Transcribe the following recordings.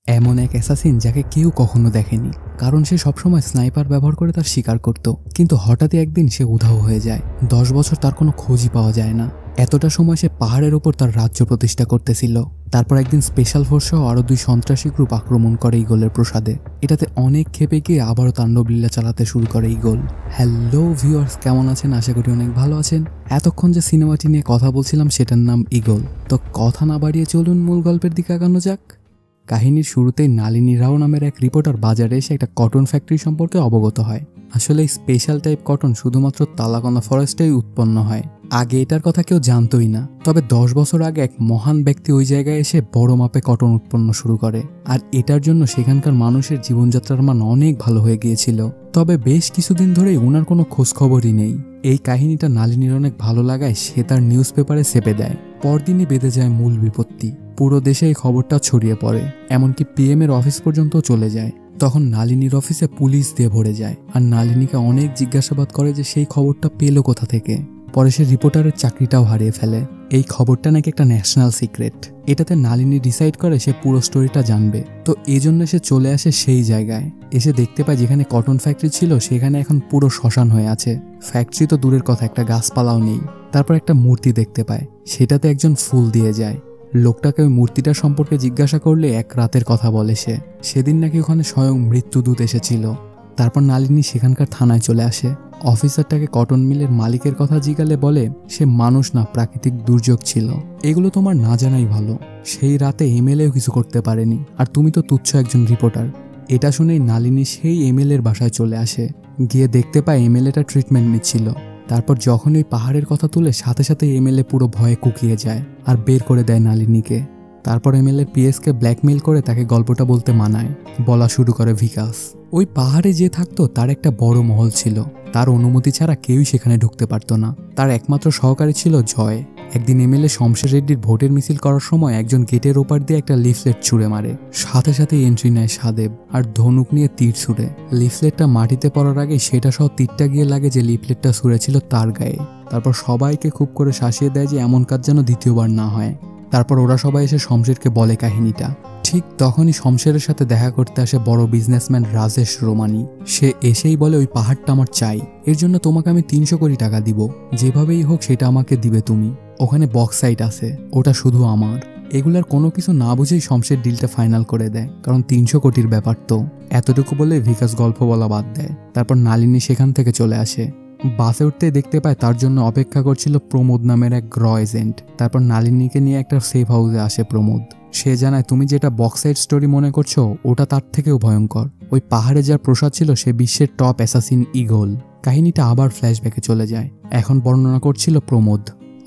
এমন এক অ্যাসাসিন যাকে কেউ কখনো দেখেনি, কারণ সে সবসময় স্নাইপার ব্যবহার করে তার শিকার করত। কিন্তু হঠাৎই একদিন সে উধাও হয়ে যায়। 10 বছর তার কোনো খোঁজই পাওয়া যায় না। এতটা সময় সে পাহাড়ের ওপর তার রাজ্য প্রতিষ্ঠা করতেছিল। তারপর একদিন স্পেশাল ফোর্স সহ আরো 2 সন্ত্রাসী গ্রুপ আক্রমণ করে ঈগলের প্রাসাদে। এটাতে অনেক ক্ষেপে গিয়ে আবারও তাণ্ডবলীলা চালাতে শুরু করে ঈগল। হ্যালো ভিউয়ার্স, কেমন আছেন? আশা করি অনেক ভালো আছেন। এতক্ষণ যে সিনেমাটি নিয়ে কথা বলছিলাম সেটার নাম ঈগল। তো কথা না বাড়িয়ে চলুন মূল গল্পের দিকে আগানো যাক। কাহিনীর শুরুতেই নালিনী রাও নামের এক রিপোর্টার বাজারে এসে একটা কটন ফ্যাক্টরি সম্পর্কে অবগত হয়। আসলে এই স্পেশাল টাইপ কটন শুধুমাত্র তালাকোনা ফরেস্টেই উৎপন্ন হয়। আগে এটার কথা কেউ জানতই না। তবে 10 বছর আগে এক মহান ব্যক্তি ওই জায়গায় এসে বড় মাপে কটন উৎপন্ন শুরু করে, আর এটার জন্য সেখানকার মানুষের জীবনযাত্রার মান অনেক ভালো হয়ে গিয়েছিল। তবে বেশ কিছুদিন ধরেই ওনার কোনো খোঁজখবরই নেই। এই কাহিনীটা নালিনীর অনেক ভালো লাগায় সে তার নিউজ পেপারে চেপে দেয়। পরদিনই বেঁধে যায় মূল বিপত্তি। পুরো দেশে এই খবরটা ছড়িয়ে পড়ে, এমনকি পিএম এর অফিস পর্যন্ত চলে যায়। তখন নালিনীর অফিসে পুলিশ দিয়ে ভরে যায়, আর নালিনীকে অনেক জিজ্ঞাসাবাদ করে যে সেই খবরটা পেল কোথা থেকে। পরে সে রিপোর্টারের চাকরিটাও হারিয়ে ফেলে। এই খবরটা নাকি একটা ন্যাশনাল সিক্রেট। এটাতে নালিনী ডিসাইড করে সে পুরো স্টোরিটা জানবে। তো এই জন্য সে চলে আসে সেই জায়গায়। এসে দেখতে পায় যেখানে কটন ফ্যাক্টরি ছিল সেখানে এখন পুরো শ্মশান হয়ে আছে। ফ্যাক্টরি তো দূরের কথা, একটা গাছপালাও নেই। তারপর একটা মূর্তি দেখতে পায়, সেটাতে একজন ফুল দিয়ে যায়। লোকটাকে ওই মূর্তিটা সম্পর্কে জিজ্ঞাসা করলে এক রাতের কথা বলে সে। সেদিন নাকি ওখানে স্বয়ং মৃত্যুদূত এসেছিল। তারপর নালিনী সেখানকার থানায় চলে আসে। অফিসারটাকে কটন মিলের মালিকের কথা জিজ্ঞালে বলে সে মানুষ না, প্রাকৃতিক দুর্যোগ ছিল। এগুলো তোমার না জানাই ভালো। সেই রাতে এমএলএও কিছু করতে পারেনি, আর তুমি তো তুচ্ছ একজন রিপোর্টার। এটা শুনেই নালিনী সেই এমএলএর বাসায় চলে আসে। গিয়ে দেখতে পায় এমএলএটা ট্রিটমেন্ট নিচ্ছিল। তারপর যখন ওই পাহাড়ের কথা তুলে সাথে সাথে এমএলএ পুরো ভয়ে কুকিয়ে যায় আর বের করে দেয় নালিনীকে। তারপর এমএলএ পিএসকে ব্ল্যাকমেইল করে তাকে গল্পটা বলতে মানায়। বলা শুরু করে ভিকাস। ওই পাহাড়ে যে থাকতো তার একটা বড় মহল ছিল। তার অনুমতি ছাড়া কেউই সেখানে ঢুকতে পারতো না। তার একমাত্র সহকারী ছিল জয়। একদিন এমএলএ শমশের রেড্ডির ভোটের মিছিল করার সময় একজন গেটের ওপার দিয়ে একটা লিফলেট ছুঁড়ে মারে। সাথে সাথে এন্ট্রি নেয় সাদেব আর ধনুক নিয়ে তীর ছুঁড়ে। লিফলেটটা মাটিতে পড়ার আগে সেটা সহ তীরটা গিয়ে লাগে যে লিফলেটটা ছুঁড়েছিল তার গায়ে। তারপর সবাইকে খুব করে শাসিয়ে দেয় যে এমন কাজ যেন দ্বিতীয়বার না হয়। তারপর ওরা সবাই এসে শমশেরকে বলে কাহিনীটা। ঠিক তখনই শমশেরের সাথে দেখা করতে আসে বড় বিজনেসম্যান রাজেশ রোমানি। সে এসেই বলে ওই পাহাড়টা আমার চাই, এর জন্য তোমাকে আমি 300 কোটি টাকা দিব। যেভাবেই হোক সেটা আমাকে দিবে তুমি। ওখানে বক্সাইট আছে, ওটা শুধু আমার। এগুলার কোনো কিছু না বুঝেই শমশের ডিলটা ফাইনাল করে দেয়, কারণ 300 কোটির ব্যাপার তো। এতটুকু বলে ভিকাস গল্প বলা বাদ দেয়। তারপর নালিনী সেখান থেকে চলে আসে। বাসে উঠতে দেখতে পায় তার জন্য অপেক্ষা করছিল প্রমোদ নামের এক র এজেন্ট। তারপর নালিনীকে নিয়ে একটা সেফ হাউসে আসে প্রমোদ। সে জানায় তুমি যেটা বক্সাইড স্টোরি মনে করছো ওটা তার থেকেও ভয়ঙ্কর। ওই পাহাড়ে যার প্রসাদ ছিল সে বিশ্বের টপ অ্যাসাসিন ঈগল। কাহিনীটা আবার ফ্ল্যাশব্যাকে চলে যায়। এখন বর্ণনা করছিল প্রমোদ।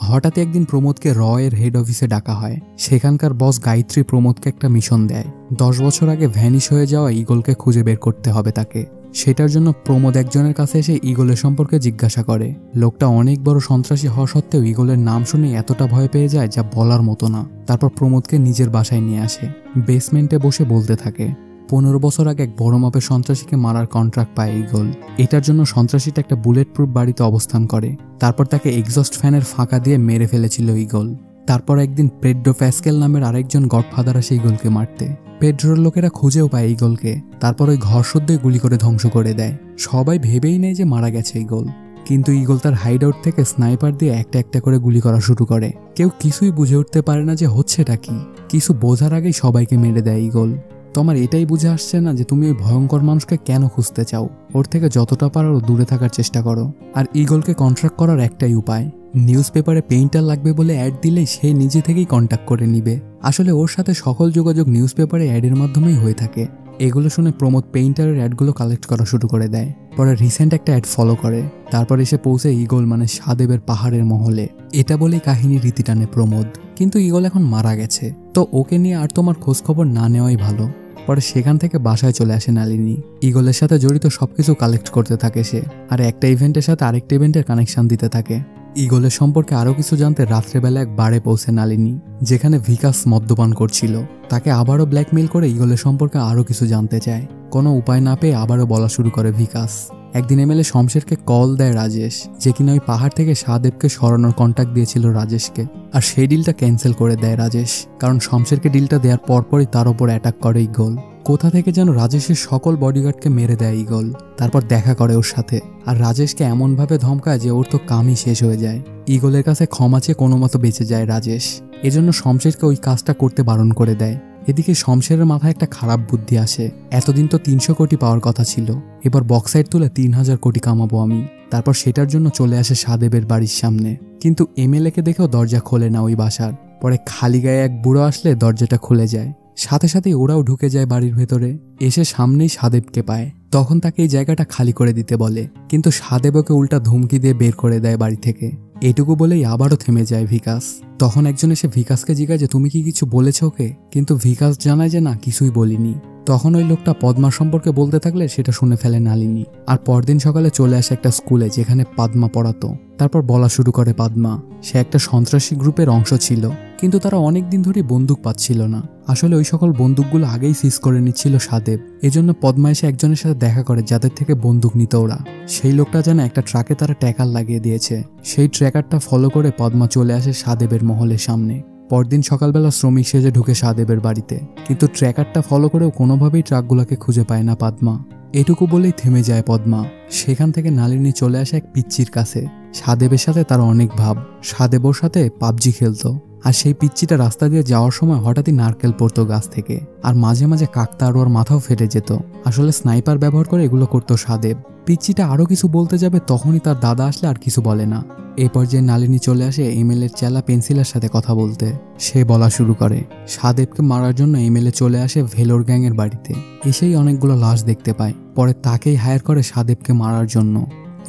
হঠাৎ একদিন প্রমোদকে র এর হেড অফিসে ডাকা হয়। সেখানকার বস গায়ত্রী প্রমোদকে একটা মিশন দেয়। 10 বছর আগে ভ্যানিশ হয়ে যাওয়া ঈগলকে খুঁজে বের করতে হবে তাকে। সেটার জন্য প্রমোদ একজনের কাছে এসে ঈগলের সম্পর্কে জিজ্ঞাসা করে। লোকটা অনেক বড় সন্ত্রাসী হওয়া সত্ত্বেও ঈগলের নাম শুনে এতটা ভয় পেয়ে যায় যা বলার মতো না। তারপর প্রমোদকে নিজের বাসায় নিয়ে আসে। বেসমেন্টে বসে বলতে থাকে 15 বছর আগে এক বড় মাপের সন্ত্রাসীকে মারার কন্ট্রাক্ট পায় ঈগল। এটার জন্য সন্ত্রাসীটা একটা বুলেট প্রুফ বাড়িতে অবস্থান করে। তারপর তাকে এক্সস্ট ফ্যানের ফাঁকা দিয়ে মেরে ফেলেছিল ঈগল। তারপর একদিন পেড্রো প্যাসকেল নামের আরেকজন গডফাদার আসে ঈগলকে মারতে। পেড্রোর লোকেরা খুঁজেও পায় ঈগলকে। তারপর ওই ঘর সদ্যই গুলি করে ধ্বংস করে দেয়। সবাই ভেবেই নেয় যে মারা গেছে ঈগল, কিন্তু ঈগল তার হাইড আউট থেকে স্নাইপার দিয়ে একটা একটা করে গুলি করা শুরু করে। কেউ কিছুই বুঝে উঠতে পারে না যে হচ্ছেটা কি। কিছু বোঝার আগেই সবাইকে মেরে দেয় ঈগল। তোমার এটাই বুঝে আসছে না যে তুমি ওই ভয়ঙ্কর মানুষকে কেন খুঁজতে চাও? ওর থেকে যতটা পারো দূরে থাকার চেষ্টা করো। আর ঈগলকে কন্ট্রাক্ট করার একটাই উপায়, নিউজ পেপারে পেইন্টার লাগবে বলে অ্যাড দিলেই সে নিজে থেকেই কন্ট্যাক্ট করে নিবে। আসলে ওর সাথে সকল যোগাযোগ নিউজ পেপারে অ্যাডের মাধ্যমেই হয়ে থাকে। এগুলো শুনে প্রমোদ পেইন্টারের অ্যাডগুলো কালেক্ট করা শুরু করে দেয়। পরে রিসেন্ট একটা অ্যাড ফলো করে। তারপর এসে পৌঁছে ঈগল মানে সাদেবের পাহাড়ের মহলে। এটা বলেই কাহিনী রীতি টানে প্রমোদ। কিন্তু ঈগল এখন মারা গেছে, তো ওকে নিয়ে আর তোমার খোঁজখবর না নেওয়াই ভালো। পরে সেখান থেকে বাসায় চলে আসে নালিনী। ঈগলের সাথে জড়িত সবকিছু কালেক্ট করতে থাকে সে, আর একটা ইভেন্টের সাথে আরেকটা ইভেন্টের কানেকশন দিতে থাকে। ঈগলের সম্পর্কে আরো কিছু জানতে রাত্রেবেলা এক বারে পৌঁছে নালিনী, যেখানে ভিকাস মদ্যপান করছিল। তাকে আবারও ব্ল্যাকমেইল করে ঈগলের সম্পর্কে আরো কিছু জানতে চায়। কোনো উপায় না পেয়ে আবারও বলা শুরু করে ভিকাস। একদিন এমএলএ শমশেরকে কল দেয় রাজেশ, যে কিনা ওই পাহাড় থেকে সাদেবকে সরানোর কন্ট্যাক্ট দিয়েছিল রাজেশকে। আর সেই ডিলটা ক্যান্সেল করে দেয় রাজেশ, কারণ শমশেরকে ডিলটা দেওয়ার পরপরই তার ওপর অ্যাটাক করে ঈগল। কোথা থেকে যেন রাজেশের সকল বডিগার্ডকে মেরে দেয় ঈগল। তারপর দেখা করে ওর সাথে, আর রাজেশকে এমনভাবে ধমকায় যে ওর তো কামই শেষ হয়ে যায়। ঈগলের কাছে ক্ষমা চেয়ে কোনো মতো বেঁচে যায় রাজেশ, এজন্য শমশেরকে ওই কাজটা করতে বারণ করে দেয়। এদিকে শমশেরের মাথায় একটা খারাপ বুদ্ধি আসে, এতদিন তো 300 কোটি পাওয়ার কথা ছিল, এবার বক্সাইট তুলে 3000 কোটি কামাবো আমি। তারপর সেটার জন্য চলে আসে সাদেবের বাড়ির সামনে, কিন্তু এমএলএকে দেখেও দরজা খোলে না ওই বাসার। পরে খালি গায়ে এক বুড়ো আসলে দরজাটা খুলে যায়, সাথে সাথেই ওরাও ঢুকে যায় বাড়ির ভেতরে। এসে সামনেই সাদেবকে পায়, তখন তাকে এই জায়গাটা খালি করে দিতে বলে, কিন্তু সাদেব ওকে উল্টা ধমকি দিয়ে বের করে দেয় বাড়ি থেকে। এটুকু বলেই আবারও থেমে যায় ভিকাস। তখন একজন এসে ভিকাসকে জিজ্ঞাসা যে তুমি কি কিছু বলেছ ওকে, কিন্তু ভিকাস জানায় যে না, কিছুই বলিনি। তখন ওই লোকটা পদ্মা সম্পর্কে বলতে থাকলে সেটা শুনে ফেলে নালিনী। আর পরদিন সকালে চলে আসে একটা স্কুলে যেখানে পদ্মা পড়াতো। তারপর বলা শুরু করে পদ্মা সে একটা সন্ত্রাসী গ্রুপের অংশ ছিল, কিন্তু তারা অনেকদিন ধরে বন্দুক পাচ্ছিল না। আসলে ওই সকল বন্দুকগুলো আগেই সিজ করে নিচ্ছিল সাদেব। এজন্য পদ্মা এসে একজনের সাথে দেখা করে যাদের থেকে বন্দুক নিত ওরা। সেই লোকটা যেন একটা ট্রাকে তারা ট্র্যাকার লাগিয়ে দিয়েছে। সেই ট্র্যাকারটা ফলো করে পদ্মা চলে আসে সাদেবের মহলের সামনে। পরদিন সকালবেলা শ্রমিক সেজে ঢুকে সাদেবের বাড়িতে, কিন্তু ট্র্যাকারটা ফলো করেও কোনোভাবেই ট্রাকগুলোকে খুঁজে পায় না পদ্মা। এটুকু বলেই থেমে যায় পদ্মা। সেখান থেকে নালিনী চলে আসে এক পিচ্চির কাছে। সাদেবের সাথে তার অনেক ভাব, সাদেব ওর সাথে পাবজি খেলতো। আর সেই পিচ্চিটা রাস্তা দিয়ে যাওয়ার সময় হঠাৎই নারকেল পড়তো গাছ থেকে, আর মাঝে মাঝে কাকতাড়ুয়ার মাথাও ফেটে যেত। আসলে স্নাইপার ব্যবহার করে এগুলো করতো সাদেব। পিচ্চিটা আরো কিছু বলতে যাবে, তখনই তার দাদা আসলে আর কিছু বলে না। এই পর্যায়ে নালিনী চলে আসে এমএলএর চেলা পেন্সিলের সাথে কথা বলতে। সে বলা শুরু করে সাদেবকে মারার জন্য এমএলএ চলে আসে ভেলোর গ্যাংয়ের বাড়িতে। এসেই অনেকগুলো লাশ দেখতে পায়, পরে তাকেই হায়ার করে সাদেবকে মারার জন্য।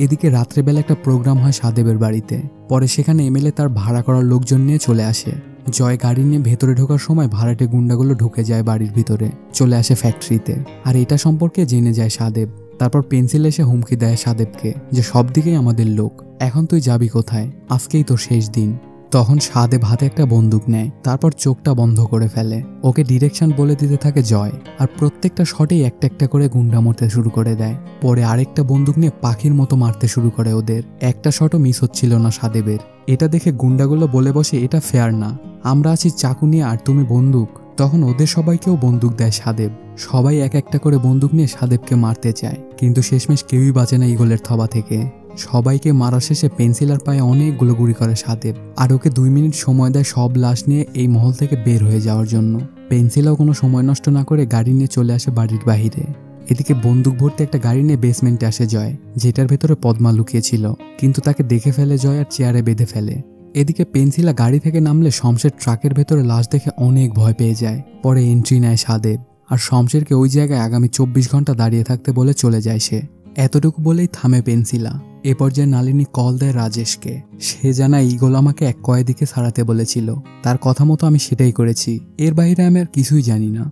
এদিকে রাত্রেবেলা একটা প্রোগ্রাম হয় সাদেবের বাড়িতে। পরে সেখানে এমএলএ তার ভাড়া করার লোকজন নিয়ে চলে আসে। জয় গাড়ি নিয়ে ভেতরে ঢোকার সময় ভাড়াটে গুন্ডাগুলো ঢুকে যায় বাড়ির ভিতরে, চলে আসে ফ্যাক্টরিতে। আর এটা সম্পর্কে জেনে যায় সাদেব। তারপর পেন্সিল এসে হুমকি দেয় সাদেবকে যে সব দিকেই আমাদের লোক, এখন তুই যাবি কোথায়, আজকেই তোর শেষ দিন। তখন সাদেব হাতে একটা বন্দুক নেয়, তারপর চোখটা বন্ধ করে ফেলে। ওকে ডিরেকশন বলে দিতে থাকে জয়, আর প্রত্যেকটা শটেই একটা একটা করে গুন্ডা মরতে শুরু করে দেয়। পরে আরেকটা বন্দুক নিয়ে পাখির মতো মারতে শুরু করে ওদের। একটা শটও মিস হচ্ছিল না সাদেবের। এটা দেখে গুন্ডাগুলো বলে বসে এটা ফেয়ার না, আমরা আছি চাকু নিয়ে আর তুমি বন্দুক। তখন ওদের সবাইকেও বন্দুক দেয় সাদেব। সবাই এক একটা করে বন্দুক নিয়ে সাদেবকে মারতে চায়, কিন্তু শেষমেশ কেউই বাঁচে না ঈগলের থবা থেকে। সবাইকে মারা শেষে পেন্সিলার পায়ে অনেকগুলো গুলি করে সাদেব, আর ওকে 2 মিনিট সময় দেয় সব লাশ নিয়ে এই মহল থেকে বের হয়ে যাওয়ার জন্য। পেন্সিলাও কোনো সময় নষ্ট না করে গাড়ি নিয়ে চলে আসে বাড়ির বাহিরে। এদিকে বন্দুক ভর্তি একটা গাড়ি নিয়ে বেসমেন্টে আসে জয়, যেটার ভেতরে পদ্মা লুকিয়েছিল, কিন্তু তাকে দেখে ফেলে জয় আর চেয়ারে বেঁধে ফেলে। এদিকে পেন্সিলা গাড়ি থেকে নামলে শমশের ট্রাকের ভেতরে লাশ দেখে অনেক ভয় পেয়ে যায়। পরে এন্ট্রি নেয় সাদেব, আর শমশেরকে ওই জায়গায় আগামী 24 ঘন্টা দাঁড়িয়ে থাকতে বলে চলে যায় সে। এতটুকু বলেই থামে পেন্সিলা। এ পর্যায়ে নালিনী কল দেয় রাজেশকে। সে জানায় ঈগল আমাকে এক কয়েদিকে ছাড়াতে বলেছিল, তার কথা মতো আমি সেটাই করেছি, এর বাইরে আমি আর কিছুই জানি না।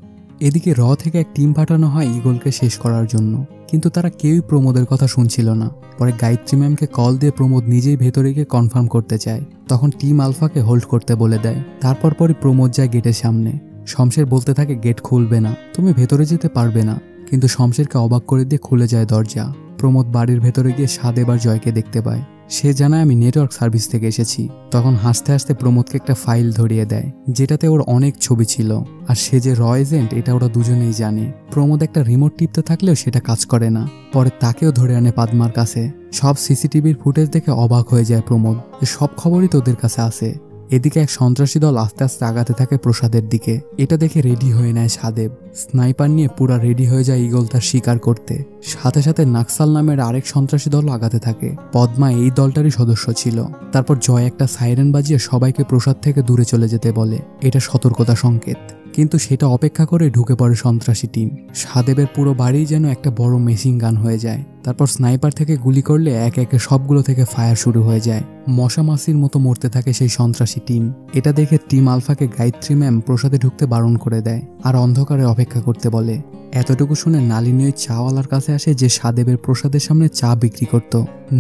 এদিকে থেকে এক টিম পাঠানো হয় ঈগলকে শেষ করার জন্য, কিন্তু তারা কেউই প্রমোদের কথা শুনছিল না। পরে গায়ত্রী ম্যামকে কল দিয়ে প্রমোদ নিজেই ভেতরে গিয়ে কনফার্ম করতে চায়। তখন টিম আলফাকে হোল্ড করতে বলে দেয়। তারপর প্রমোদ যায় গেটের সামনে। শমশের বলতে থাকে গেট খুলবে না, তুমি ভেতরে যেতে পারবে না, কিন্তু শমশেরকে অবাক করে দিয়ে খুলে যায় দরজা। প্রমোদ বাড়ির ভেতরে গিয়ে সাদেব আর জয়কে দেখতে পায়। সে জানায় আমি নেটওয়ার্ক সার্ভিস থেকে এসেছি। তখন হাসতে হাসতে প্রমোদকে একটা ফাইল ধরিয়ে দেয়, যেটাতে ওর অনেক ছবি ছিল, আর সে যে এজেন্ট এটা ওরা দুজনেই জানে। প্রমোদ একটা রিমোট টিপতে থাকলেও সেটা কাজ করে না। পরে তাকেও ধরে আনে পদ্মার কাছে। সব সিসিটিভির ফুটেজ দেখে অবাক হয়ে যায় প্রমোদ, যে সব খবরই তোদের কাছে আছে। এদিকে এক সন্ত্রাসী দল আস্তে আস্তে আগাতে থাকে প্রসাদের দিকে। এটা দেখে রেডি হয়ে নেয় সাদেব। স্নাইপার নিয়ে পুরা রেডি হয়ে যায় ঈগল তার শিকার করতে। সাথে সাথে নাকসাল নামের আরেক সন্ত্রাসী দল আগাতে থাকে। পদ্মা এই দলটারই সদস্য ছিল। তারপর জয় একটা সাইরেন বাজিয়ে সবাইকে প্রসাদ থেকে দূরে চলে যেতে বলে, এটা সতর্কতা সংকেত। কিন্তু সেটা অপেক্ষা করে ঢুকে পড়ে সন্ত্রাসী টিম। সাদেবের পুরো বাড়ি যেন একটা বড় মেশিন গান হয়ে যায়। তারপর স্নাইপার থেকে গুলি করলে একে একে সবগুলো থেকে ফায়ার শুরু হয়ে যায়। মশা মাছির মতো মরতে থাকে সেই সন্ত্রাসী টিম। এটা দেখে টিম আলফাকে গায়ত্রী ম্যাম প্রসাদে ঢুকতে বারণ করে দেয়, আর অন্ধকারে অপেক্ষা করতে বলে। এতটুকু শুনে নালিনী ওই চাওয়ালার কাছে আসে যে সাদেবের প্রসাদের সামনে চা বিক্রি করত।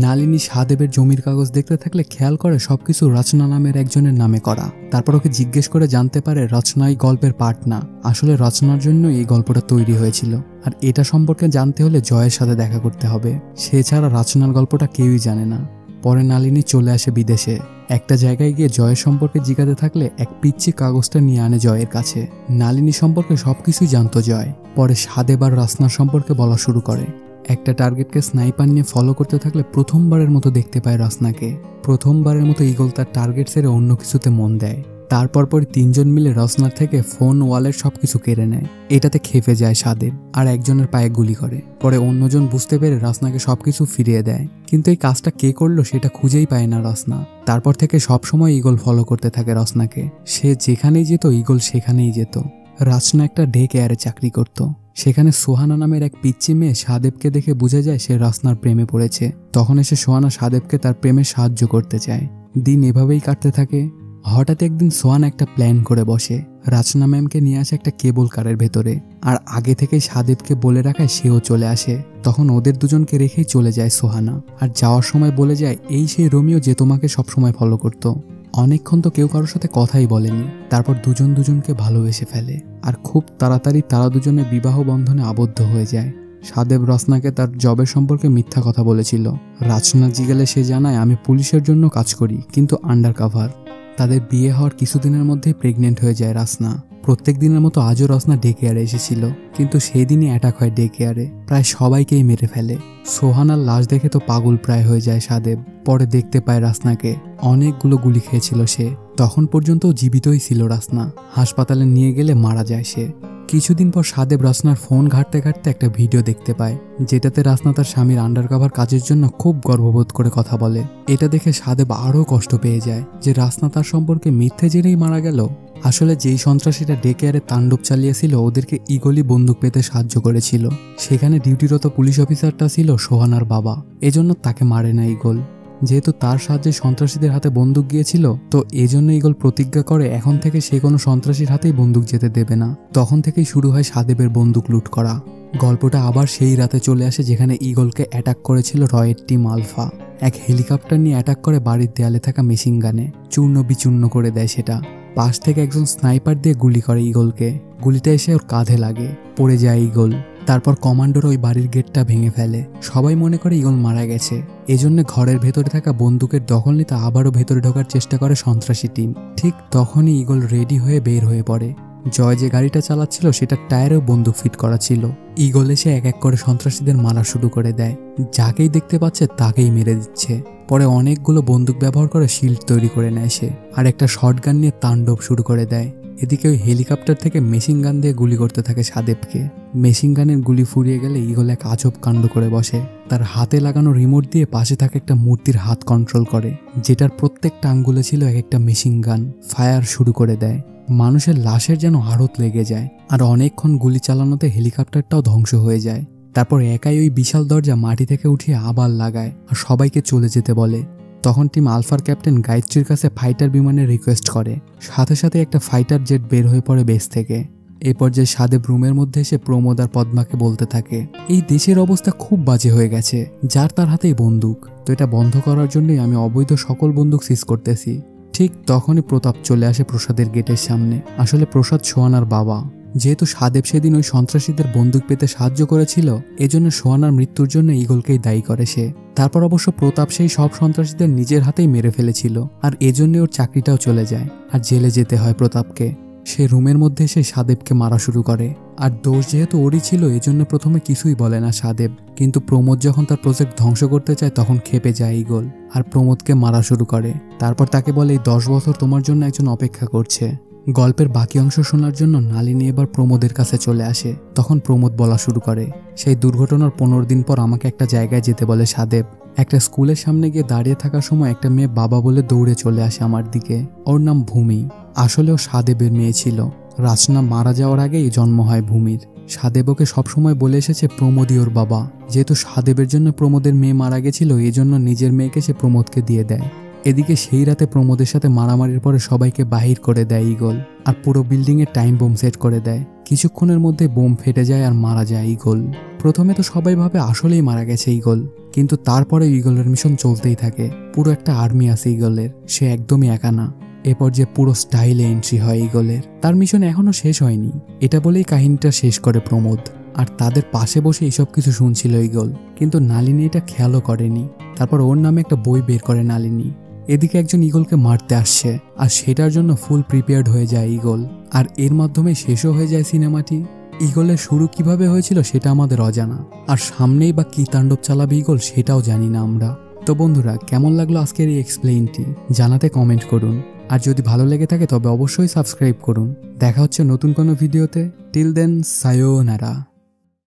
নালিনী সাদেবের জমির কাগজ দেখতে থাকলে খেয়াল করে সবকিছু রচনা নামের একজনের নামে করা। তারপর ওকে জিজ্ঞেস করে জানতে পারে রচনা এই গল্পের পার্ট না, আসলে রচনার জন্য এই গল্পটা তৈরি হয়েছিল। আর এটা সম্পর্কে জানতে হলে জয়ের সাথে দেখা করতে হবে। সে ছাড়া রাচনার গল্পটা কেউই জানে না। পরে নালিনী চলে আসে বিদেশে। একটা জায়গায় গিয়ে জয়ের সম্পর্কে জিজ্ঞাসা থাকলে এক পিচ্ছি কাগজটা নিয়ে আনে জয়ের কাছে। নালিনী সম্পর্কে সবকিছুই জানতো জয়। পরে সাদেব আর রাচনার সম্পর্কে বলা শুরু করে। একটা টার্গেটকে স্নাইপার নিয়ে ফলো করতে থাকলে প্রথমবারের মতো দেখতে পায় রাচনাকে। প্রথমবারের মতো ঈগল তার টার্গেট ছেড়ে অন্য কিছুতে মন দেয়। তারপর তিনজন মিলে রচনার থেকে ফোন, ওয়ালেট সবকিছু কেড়ে নেয়। এটাতে খেপে যায় সাদেব আর একজনের পায়ে গুলি করে। পরে অন্যজন বুঝতে পেরে রচনাকে সবকিছু ফিরিয়ে দেয়। কিন্তু এই কাজটা কে করলো সেটা খুঁজেই পায় না রচনা। তারপর থেকে সবসময় ঈগল ফলো করতে থাকে রচনাকে। সে যেখানেই যেত ঈগল সেখানেই যেত। রাচনা একটা ডে কেয়ারে চাকরি করত। সেখানে সোহানা নামের এক পিচ্চি মেয়ে সাদেবকে দেখে বোঝা যায় সে রাচনার প্রেমে পড়েছে। তখন এসে সোহানা সাদেবকে তার প্রেমে সাহায্য করতে চায়। দিন এভাবেই কাটতে থাকে। হঠাৎ একদিন সোহানা একটা প্ল্যান করে বসে। রাচনা ম্যামকে নিয়ে আসে একটা কেবল কারের ভেতরে। আর আগে থেকেই সাদেবকে বলে রাখায় সেও চলে আসে। তখন ওদের দুজনকে রেখেই চলে যায় সোহানা। আর যাওয়ার সময় বলে যায় এই সেই রোমিও যে তোমাকে সবসময় ফলো করত। অনেকক্ষণ তো কেউ কারোর সাথে কথাই বলেনি। তারপর দুজন দুজনকে ভালোবেসে ফেলে। আর খুব তাড়াতাড়ি তারা দুজনে বিবাহ বন্ধনে আবদ্ধ হয়ে যায়। সাদেব রচনাকে তার জবের সম্পর্কে মিথ্যা কথা বলেছিল। রাচনা জিজ্ঞেলে সে জানায় আমি পুলিশের জন্য কাজ করি, কিন্তু আন্ডার কাভার। তাদের বিয়ে হওয়ার কিছুদিনের মধ্যেই প্রেগনেন্ট হয়ে যায় রাচনা। প্রত্যেক দিনের মতো আজও রচনা ডে কেয়ারে এসেছিল, কিন্তু সেই দিনই অ্যাটাক হয় ডে কেয়ারে। প্রায় সবাইকেই মেরে ফেলে। সোহানার লাশ দেখে তো পাগল প্রায় হয়ে যায় সাদেব। পরে দেখতে পায় রাচনাকে। অনেকগুলো গুলি খেয়েছিল সে। তখন পর্যন্ত জীবিতই ছিল রাচনা। হাসপাতালে নিয়ে গেলে মারা যায় সে। কিছুদিন পর সাদেব রাচনার ফোন ঘাঁটতে ঘাঁটতে একটা ভিডিও দেখতে পায়, যেটাতে রাচনা তার স্বামীর আন্ডারকভার কাজের জন্য খুব গর্ববোধ করে কথা বলে। এটা দেখে সাদেব আরও কষ্ট পেয়ে যায় যে রাচনা তার সম্পর্কে মিথ্যে জেনেই মারা গেল। আসলে যেই সন্ত্রাসীরা ডে কেয়ারে তাণ্ডব চালিয়েছিল ওদেরকে ঈগলই বন্দুক পেতে সাহায্য করেছিল। সেখানে ডিউটিরত পুলিশ অফিসারটা ছিল সোহানার বাবা। এজন্য তাকে মারে না ঈগল। যেহেতু তার সাহায্যে সন্ত্রাসীদের হাতে বন্দুক গিয়েছিল, তো এজন্য ঈগল প্রতিজ্ঞা করে এখন থেকে সে কোনো সন্ত্রাসীর হাতেই বন্দুক যেতে দেবে না। তখন থেকেই শুরু হয় সাদেবের বন্দুক লুট করা। গল্পটা আবার সেই রাতে চলে আসে যেখানে ঈগলকে অ্যাটাক করেছিল রয়ের টিম আলফা। এক হেলিকপ্টার নিয়ে অ্যাটাক করে বাড়ির দেয়ালে থাকা মেশিন গানে চূর্ণ বিচূর্ণ করে দেয় সেটা। পাশ থেকে একজন স্নাইপার দিয়ে গুলি করে ঈগলকে। গুলিটা এসে ওর কাঁধে লাগে। পড়ে যায় ঈগল। তারপর কমান্ডোর ওই বাড়ির গেটটা ভেঙে ফেলে। সবাই মনে করে ঈগল মারা গেছে। এজন্য ঘরের ভেতরে থাকা বন্দুকের দখল নিতে আবারও ভেতরে ঢোকার চেষ্টা করে সন্ত্রাসী টিম। ঠিক তখনই ঈগল রেডি হয়ে বের হয়ে পড়ে। জয় যে গাড়িটা চালাচ্ছিল সেটার টায়ারেও বন্দুক ফিট করা ছিল। ঈগল এসে এক এক করে সন্ত্রাসীদের মারা শুরু করে দেয়। যাকেই দেখতে পাচ্ছে তাকেই মেরে দিচ্ছে। পরে অনেকগুলো বন্দুক ব্যবহার করে শিল্ড তৈরি করে নেয় সে। আর একটা শটগান নিয়ে তাণ্ডব শুরু করে দেয়। এদিকে ওই হেলিকপ্টার থেকে মেশিন গান দিয়ে গুলি করতে থাকে সাদেবকে। মেশিন গানের গুলি ফুরিয়ে গেলে ঈগল এক আজব কাণ্ড করে বসে। তার হাতে লাগানো রিমোট দিয়ে পাশে থাকা একটা মূর্তির হাত কন্ট্রোল করে, যেটার প্রত্যেকটা আঙ্গুলে ছিল এক একটা মেশিন গান। ফায়ার শুরু করে দেয়। মানুষের লাশের যেন আড়ত লেগে যায়। আর অনেকক্ষণ গুলি চালানোতে হেলিকপ্টারটাও ধ্বংস হয়ে যায়। তারপর একাই ওই বিশাল দরজা মাটি থেকে উঠিয়ে আবার লাগায় আর সবাইকে চলে যেতে বলে। তখন টিম আলফার ক্যাপ্টেন গায়ত্রীর কাছে ফাইটার বিমানের রিকোয়েস্ট করে। সাথে সাথে একটা ফাইটার জেট বের হয়ে পড়ে বেস থেকে। এই পর্যায়ে সাদেব রুমের মধ্যে এসে প্রমোদ আর পদ্মাকে বলতে থাকে এই দেশের অবস্থা খুব বাজে হয়ে গেছে, যার তার হাতেই বন্দুক। তো এটা বন্ধ করার জন্যই আমি অবৈধ সকল বন্দুক সিজ করতেছি। ঠিক তখনই প্রতাপ চলে আসে প্রসাদের গেটের সামনে। আসলে প্রসাদ সোহানার বাবা। যেহেতু সাদেব সেদিন ওই সন্ত্রাসীদের বন্দুক পেতে সাহায্য করেছিল, এজন্য সোহানার মৃত্যুর জন্য ঈগলকেই দায়ী করে সে। তারপর অবশ্য প্রতাপ সেই সব সন্ত্রাসীদের নিজের হাতেই মেরে ফেলেছিল। আর এজন্য ওর চাকরিটাও চলে যায় আর জেলে যেতে হয় প্রতাপকে। সে রুমের মধ্যে এসে সাদেবকে মারা শুরু করে। আর দোষ যেহেতু ওরই ছিল, এজন্য প্রথমে কিছুই বলে না সাদেব। কিন্তু প্রমোদ যখন তার প্রজেক্ট ধ্বংস করতে চায় তখন খেপে যায় ঈগল আর প্রমোদকে মারা শুরু করে। তারপর তাকে বলে এই 10 বছর তোমার জন্য একজন অপেক্ষা করছে। গল্পের বাকি অংশ শোনার জন্য নালিনী এবার প্রমোদের কাছে চলে আসে। তখন প্রমোদ বলা শুরু করে সেই দুর্ঘটনার 15 দিন পর আমাকে একটা জায়গায় যেতে বলে সাদেব। একটা স্কুলের সামনে গিয়ে দাঁড়িয়ে থাকার সময় একটা মেয়ে বাবা বলে দৌড়ে চলে আসে আমার দিকে। ওর নাম ভূমি। আসলে ও সাদেবের মেয়ে ছিল। রাচনা মারা যাওয়ার আগেই জন্ম হয় ভূমির। সাদেব ওকে সবসময় বলে এসেছে প্রমোদই ওর বাবা। যেহেতু সাদেবের জন্য প্রমোদের মেয়ে মারা গেছিল, এই জন্য নিজের মেয়েকে সে প্রমোদকে দিয়ে দেয়। এদিকে সেই রাতে প্রমোদের সাথে মারামারির পরে সবাইকে বাহির করে দেয় ঈগল আর পুরো বিল্ডিংয়ে টাইম বোম সেট করে দেয়। কিছুক্ষণের মধ্যে বোম ফেটে যায় আর মারা যায় ঈগল। প্রথমে তো সবাই ভাবে আসলেই মারা গেছে ঈগল, কিন্তু তারপরে ঈগলের মিশন চলতেই থাকে। পুরো একটা আর্মি আছে ঈগলের, সে একদমই একা না। এরপর যে পুরো স্টাইলে এন্ট্রি হয় ঈগলের। তার মিশন এখনো শেষ হয়নি, এটা বলেই কাহিনীটা শেষ করে প্রমোদ। আর তাদের পাশে বসে এসব কিছু শুনছিল ঈগল। কিন্তু নালিনী এটা খেয়ালও করেনি। তারপর ওর নামে একটা বই বের করে নালিনী। এদিকে একজন ঈগলকে মারতে আসছে, আর সেটার জন্য ফুল প্রিপেয়ার্ড হয়ে যায় ঈগল। আর এর মাধ্যমে শেষও হয়ে যায় সিনেমাটি। ঈগলের শুরু কিভাবে হয়েছিল সেটা আমাদের অজানা, আর সামনেই বা কি তাণ্ডব চালাবে ঈগল সেটাও জানি না আমরা। তো বন্ধুরা, কেমন লাগলো আজকের এই এক্সপ্লেইনটি জানাতে কমেন্ট করুন। আর যদি ভালো লেগে থাকে তবে অবশ্যই সাবস্ক্রাইব করুন। দেখা হচ্ছে নতুন কোনো ভিডিওতে। Till then, সায়োনারা।